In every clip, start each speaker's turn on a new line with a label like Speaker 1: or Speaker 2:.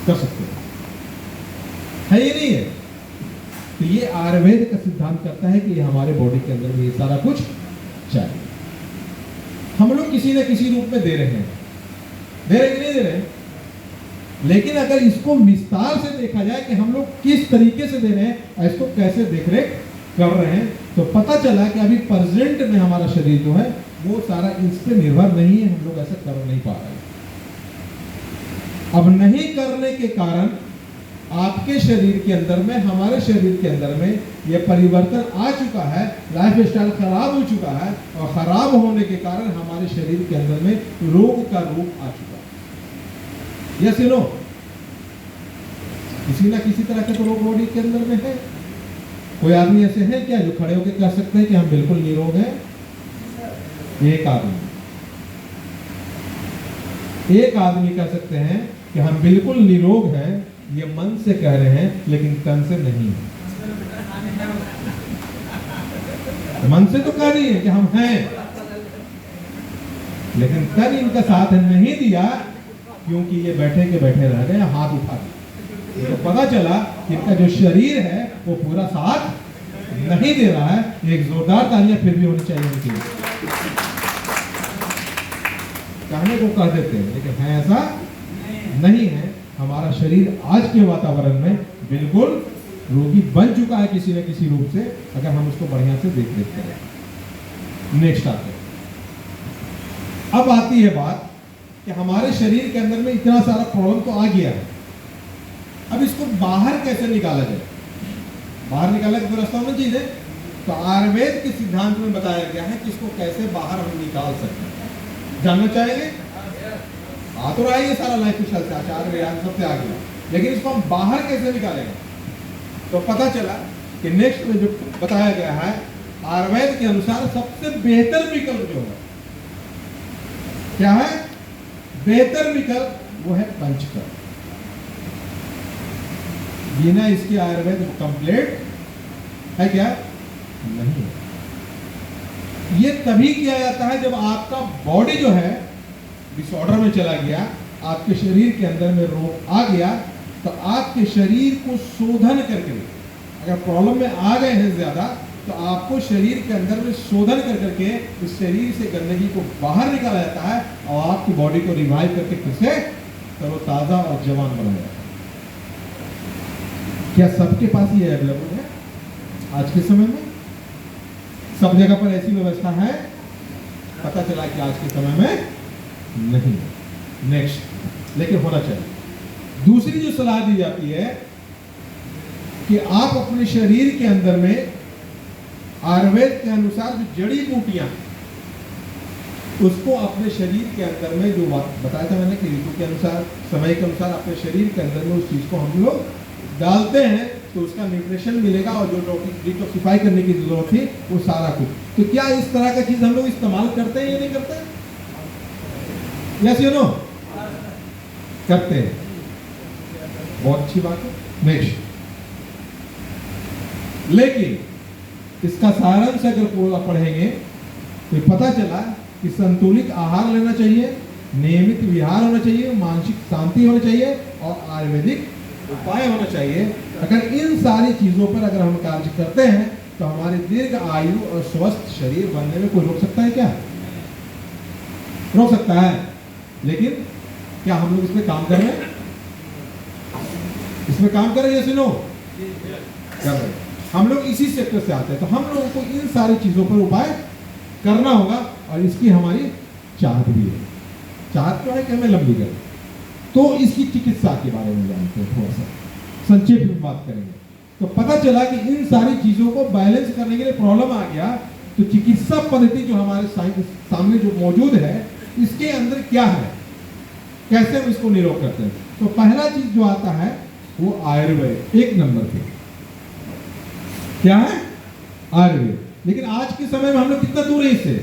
Speaker 1: कर सकते है ये नहीं है। तो ये आयुर्वेद का सिद्धांत करता है कि ये हमारे बॉडी के अंदर में ये सारा कुछ चाहिए। हम लोग किसी न किसी रूप में दे रहे हैं, दे रहे कि नहीं दे रहे हैं, लेकिन अगर इसको विस्तार से देखा जाए कि हम लोग किस तरीके से दे रहे हैं, इसको कैसे देखरेख कर रहे हैं, तो पता चला कि अभी प्रेजेंट में हमारा शरीर जो है वो सारा इस पे निर्भर नहीं है, हम लोग ऐसा कर नहीं पा रहे हैं। अब नहीं करने के कारण आपके शरीर के अंदर में, हमारे शरीर के अंदर में ये परिवर्तन आ चुका है, लाइफ स्टाइल खराब हो चुका है, और खराब होने के कारण हमारे शरीर के अंदर में रोग का रूप आ चुका है। यस यू नो, किसी ना किसी तरह के तो रोग बॉडी के अंदर में है। कोई आदमी ऐसे है क्या जो खड़े होकर कह सकते हैं कि हम बिल्कुल निरोग हैं? एक आदमी कह सकते हैं कि हम बिल्कुल निरोग हैं, ये मन से कह रहे हैं लेकिन तन से नहीं है। मन से तो कह रही है कि हम हैं, लेकिन तन इनका साथ नहीं दिया, क्योंकि ये बैठे के बैठे रह गए, हाथ उठा दिया। तो पता चला कि इनका जो शरीर है वो पूरा साथ नहीं दे रहा है। एक जोरदार तालियां फिर भी होनी चाहिए उनके लिए। कहने को कह देते हैं लेकिन है ऐसा नहीं है। हमारा शरीर आज के वातावरण में बिल्कुल रोगी बन चुका है किसी न किसी रूप से, अगर हम उसको बढ़िया से देख लेते हैं। नेक्स्ट आते हैं, अब आती है बात कि हमारे शरीर के अंदर में इतना सारा प्रॉब्लम तो आ गया है, अब इसको बाहर कैसे निकाला जाए? बाहर निकालने का रास्ता होना चाहिए। तो आयुर्वेद के सिद्धांत में बताया गया है कि इसको कैसे बाहर हम निकाल सकते हैं। जानना चाहेंगे? आ तो रहा है ये सारा लाइफ स्टाइल से, आचार विज्ञान सबसे आ गया, लेकिन इसको हम बाहर कैसे निकालेंगे? तो पता चला कि नेक्स्ट में जो बताया गया है आयुर्वेद के अनुसार सबसे बेहतर विकल्प जो है क्या है? बेहतर विकल्प वो है पंचकर्म। बिना इसके आयुर्वेद कंप्लीट है क्या? नहीं। ये तभी किया जाता है जब आपका बॉडी जो है डिसऑर्डर में चला गया, आपके शरीर के अंदर में रोग आ गया, तो आपके शरीर को शोधन करके, अगर प्रॉब्लम में आ गए हैं ज्यादा, तो आपको शरीर के अंदर में शोधन कर करके इस शरीर से गंदगी को बाहर निकाला जाता है और आपकी बॉडी को रिवाइव करके फिर से तरोताजा और जवान बनाया जाता है। क्या सबके पास ये अवेलेबल है आज के समय में? सब जगह पर ऐसी व्यवस्था है? पता चला कि आज के समय में नहीं। नेक्स्ट, लेकिन होना चाहिए। दूसरी जो सलाह दी जाती है कि आप अपने शरीर के अंदर में आयुर्वेद के अनुसार जो जड़ी बूटियां, उसको अपने शरीर के अंदर में, जो बताया था मैंने कि ऋतु के अनुसार, समय के अनुसार अपने शरीर के अंदर में उस चीज को हम लोग डालते हैं, तो उसका न्यूट्रिशन मिलेगा और जो डिटॉक्सिफाई करने की जरूरत थी वो सारा कुछ। तो क्या इस तरह का चीज हम लोग इस्तेमाल करते हैं या नहीं करते? यस यू नो, करते हैं। बहुत अच्छी बात है। नेक्स्ट, लेकिन इसका सारांश अगर पूरा पढ़ेंगे तो पता चला कि संतुलित आहार लेना चाहिए, नियमित विहार होना चाहिए, मानसिक शांति होनी चाहिए और आयुर्वेदिक उपाय होना चाहिए। अगर इन सारी चीजों पर अगर हम कार्य करते हैं तो हमारे दीर्घ आयु और स्वस्थ शरीर बनने में कोई रोक सकता है क्या? रोक सकता है। लेकिन क्या हम लोग इसमें काम कर रहे हैं? इसमें काम कर रहे हैं? सुनो, कर रहे हैं। हम लोग इसी सेक्टर से आते हैं, तो हम लोगों को इन सारी चीजों पर उपाय करना होगा और इसकी हमारी चाहत भी है। चाहत तो है कि हमें लंबी करें, तो इसकी चिकित्सा के बारे में जानते हैं, थोड़ा सा संक्षेप में बात करेंगे। तो पता चला कि इन सारी चीजों को बैलेंस करने के लिए प्रॉब्लम आ गया, तो चिकित्सा पद्धति जो हमारे सामने जो मौजूद है, इसके अंदर क्या है, कैसे हम इसको निरोग करते हैं? तो पहला चीज जो आता है वो आयुर्वेद, एक नंबर पे क्या है? आयुर्वेद। लेकिन आज के समय में हम लोग कितना दूर है इससे?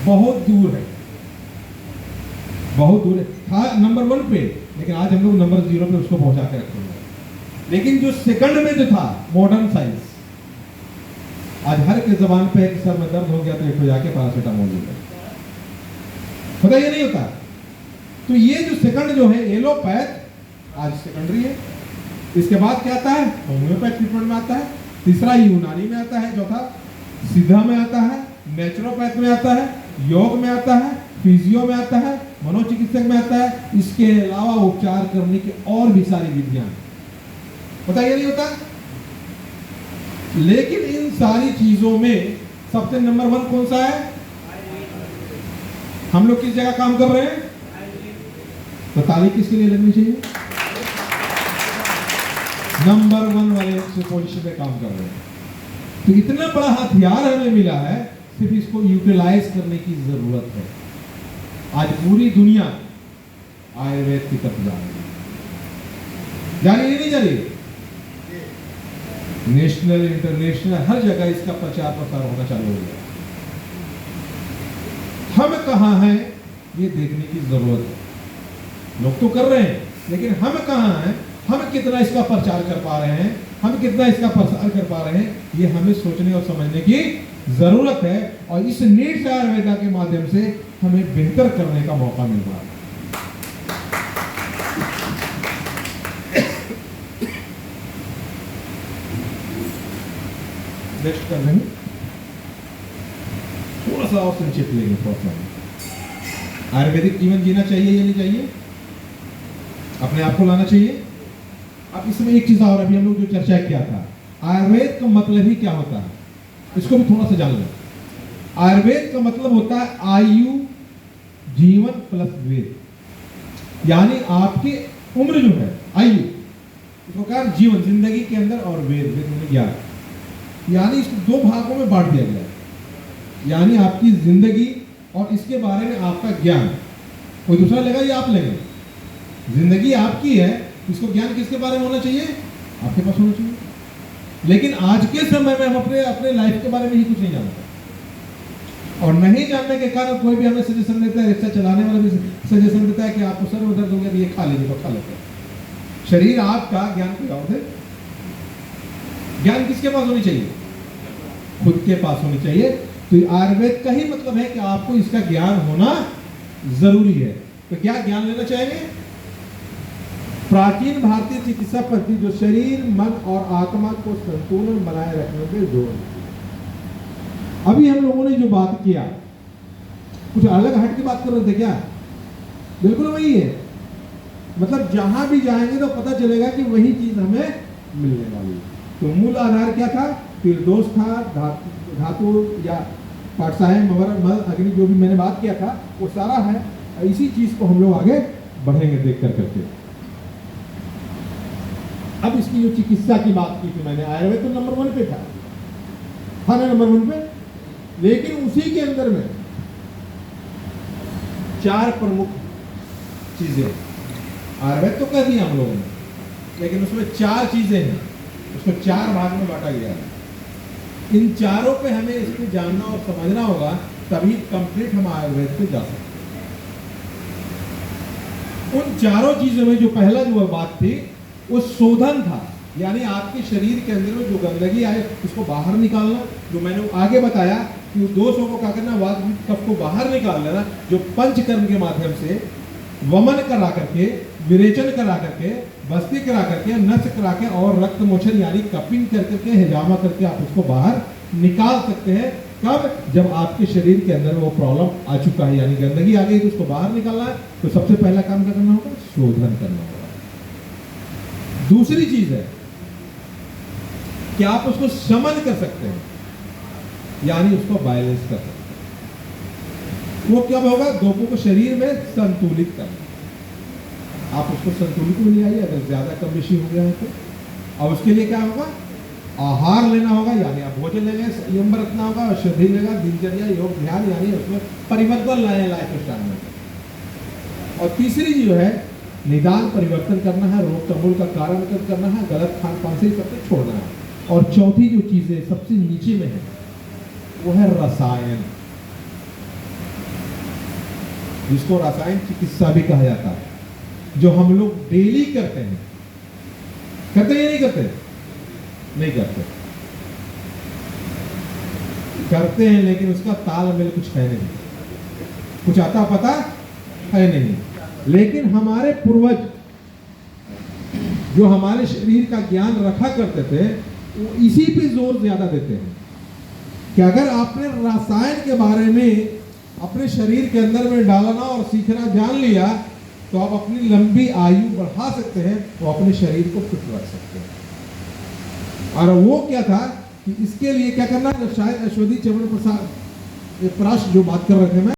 Speaker 1: बहुत दूर है, बहुत दूर है। था नंबर 1 पे, लेकिन आज हम लोग नंबर 0 पे उसको पहुंचा के रखे हुए। लेकिन जो सेकंड में जो था मॉडर्न साइंस, आज हर के जबान पे एक सर में दर्द हो गया तो एक जाके पैरासिटामोल ले लो। पता ये नहीं होता, तो ये जो सेकंड जो है एलोपैथ आज सेकेंडरी है। इसके बाद क्या आता है? होम्योपैथ ट्रीटमेंट में आता है। तीसरा यूनानी में आता है। चौथा सिद्धा में आता है, नेचुरोपैथ में आता है, योग में आता है, फिजियो में आता है, मनोचिकित्सक में आता है। इसके अलावा उपचार करने की और भी सारी विधियां पता ये नहीं होता। लेकिन इन सारी चीजों में सबसे नंबर 1 कौन सा है? हम लोग किस जगह काम कर रहे हैं? तो ताली किसके लिए लगनी चाहिए? नंबर 1 वाले पोजीशन पे काम कर रहे हैं। तो इतना बड़ा हथियार हमें मिला है, सिर्फ इसको यूटिलाइज करने की जरूरत है। आज पूरी दुनिया आयुर्वेद की तरफ जा रही है। जा रही है नहीं जा रही? नेशनल इंटरनेशनल हर जगह इसका प्रचार प्रसार होना चालू हो गया। हम कहां हैं ये देखने की जरूरत है। लोग तो कर रहे हैं, लेकिन हम कहां हैं? हम कितना इसका प्रचार कर पा रहे हैं? हम कितना इसका प्रसार कर पा रहे हैं? ये हमें सोचने और समझने की जरूरत है। और इस नीट आयुर्वेदा के माध्यम से हमें बेहतर करने का मौका मिल रहा है। नेक्स्ट कर रहे हैं, थोड़ा सा और संक्षिप्त लेंगे। थोड़ा सा आयुर्वेदिक जीवन जीना चाहिए या नहीं चाहिए? अपने आप को लाना चाहिए। अब इसमें एक चीज और, अभी हम लोग जो चर्चा किया था, आयुर्वेद का मतलब ही क्या होता है, इसको भी थोड़ा सा जान लो। आयुर्वेद का मतलब होता है आयु, जीवन प्लस वेद। यानी आपकी उम्र जो है, आयु, इस प्रकार जीवन जिंदगी के अंदर, और वेद, वेद में ज्ञान। यानी इसको 2 भागों में बांट दिया गया है। यानी आपकी जिंदगी और इसके बारे में आपका ज्ञान। कोई दूसरा लेगा या आप लेंगे? जिंदगी आपकी है, इसको ज्ञान किसके बारे में होना चाहिए? आपके पास होना चाहिए। लेकिन आज के समय में हम अपने लाइफ के बारे में ही कुछ नहीं जानते, और नहीं जानने के कारण कोई भी हमें सजेशन देता है, रिक्शा चलाने वाला भी सजेशन देता है कि आपको सर में दर्द हो गया तो ये खा लीजिए, तो खा लेते हैं। शरीर आपका, ज्ञान कोई और है। ज्ञान किसके पास होनी चाहिए? खुद के पास होनी चाहिए। तो आयुर्वेद का ही मतलब है कि आपको इसका ज्ञान होना जरूरी है। तो क्या ज्ञान लेना चाहेंगे? प्राचीन भारतीय चिकित्सा पद्धति जो शरीर, मन और आत्मा को संतुलन बनाए रखने पे जोर देती है। अभी हम लोगों ने जो बात किया, कुछ अलग हट की बात कर रहे थे क्या? बिल्कुल वही है। मतलब जहां भी जाएंगे तो पता चलेगा कि वही चीज हमें मिलने वाली है। तो मूल आधार क्या था? त्रिदोष था, धातु या पाठसायन, मल, अग्नि, जो भी मैंने बात किया था वो सारा है। इसी चीज को हम लोग आगे बढ़ेंगे देख कर करके। अब इसकी जो चिकित्सा की बात की थी मैंने, आयुर्वेद तो नंबर 1 पे था ना, नंबर 1 पे। लेकिन उसी के अंदर में 4 प्रमुख चीजें, आयुर्वेद तो कह दिया हम लोगों ने, लेकिन उसमें 4 चीजें हैं। उसको 4 भाग में बांटा गया है। इन चारों पे हमें इसको जानना और समझना होगा, तभी कंप्लीट हम आयुर्वेद पे जा सकते हैं। उन चारों चीजों में जो पहला जो बात थी वो शोधन था। यानी आपके शरीर के अंदर में जो गंदगी आए उसको बाहर निकालना। जो मैंने आगे बताया कि दोषों को क्या करना, वात कफ को बाहर निकाल लेना, जो पंचकर्म के माध्यम से वमन करा करके, विरेचन करा करके, बस्ती करा करके, नस करा के और रक्त मोचन यानी कपिंग कर करके, हिजामा करके आप उसको बाहर निकाल सकते हैं। कब? जब आपके शरीर के अंदर वो प्रॉब्लम आ चुका है, यानी गंदगी आ गई तो उसको बाहर निकालना है। तो सबसे पहला काम क्या करना होगा? शोधन करना होगा। दूसरी चीज है कि आप उसको शमन कर सकते हैं, यानी उसको बैलेंस कर सकते हैं। वो क्या होगा? दोनों को शरीर में संतुलित करना। आप उसको संतुलित में ले आइए, अगर ज्यादा कम बेशी हो गया है तो। और उसके लिए क्या होगा? आहार लेना होगा, यानी आप भोजन लेंगे, संयम बरतना होगा, औषधि लेगा, दिनचर्या, योग, ध्यान, यानी उसमें परिवर्तन लाए लाइफ स्टाइल में। और तीसरी जो है निदान परिवर्तन करना है, रोग का मूल का कारण करना है, गलत खान पान से सब कुछ छोड़ना है। और चौथी जो चीज है सबसे नीचे में है वो है रसायन, जिसको रसायन चिकित्सा भी कहा जाता है, जो हम लोग डेली करते हैं। करते हैं या नहीं करते? नहीं करते। करते हैं लेकिन उसका तालमेल कुछ है नहीं, कुछ आता पता है नहीं। लेकिन हमारे पूर्वज जो हमारे शरीर का ज्ञान रखा करते थे वो इसी पे जोर ज्यादा देते हैं कि अगर आपने रसायन के बारे में अपने शरीर के अंदर में डालना और सीखना जान लिया तो आप अपनी लंबी आयु बढ़ा सकते हैं, वो अपने शरीर को फिट रख सकते हैं। और वो क्या था कि इसके लिए क्या करना है, शायद अश्वती चरण प्रसाद पराश जो बात कर रहे थे मैं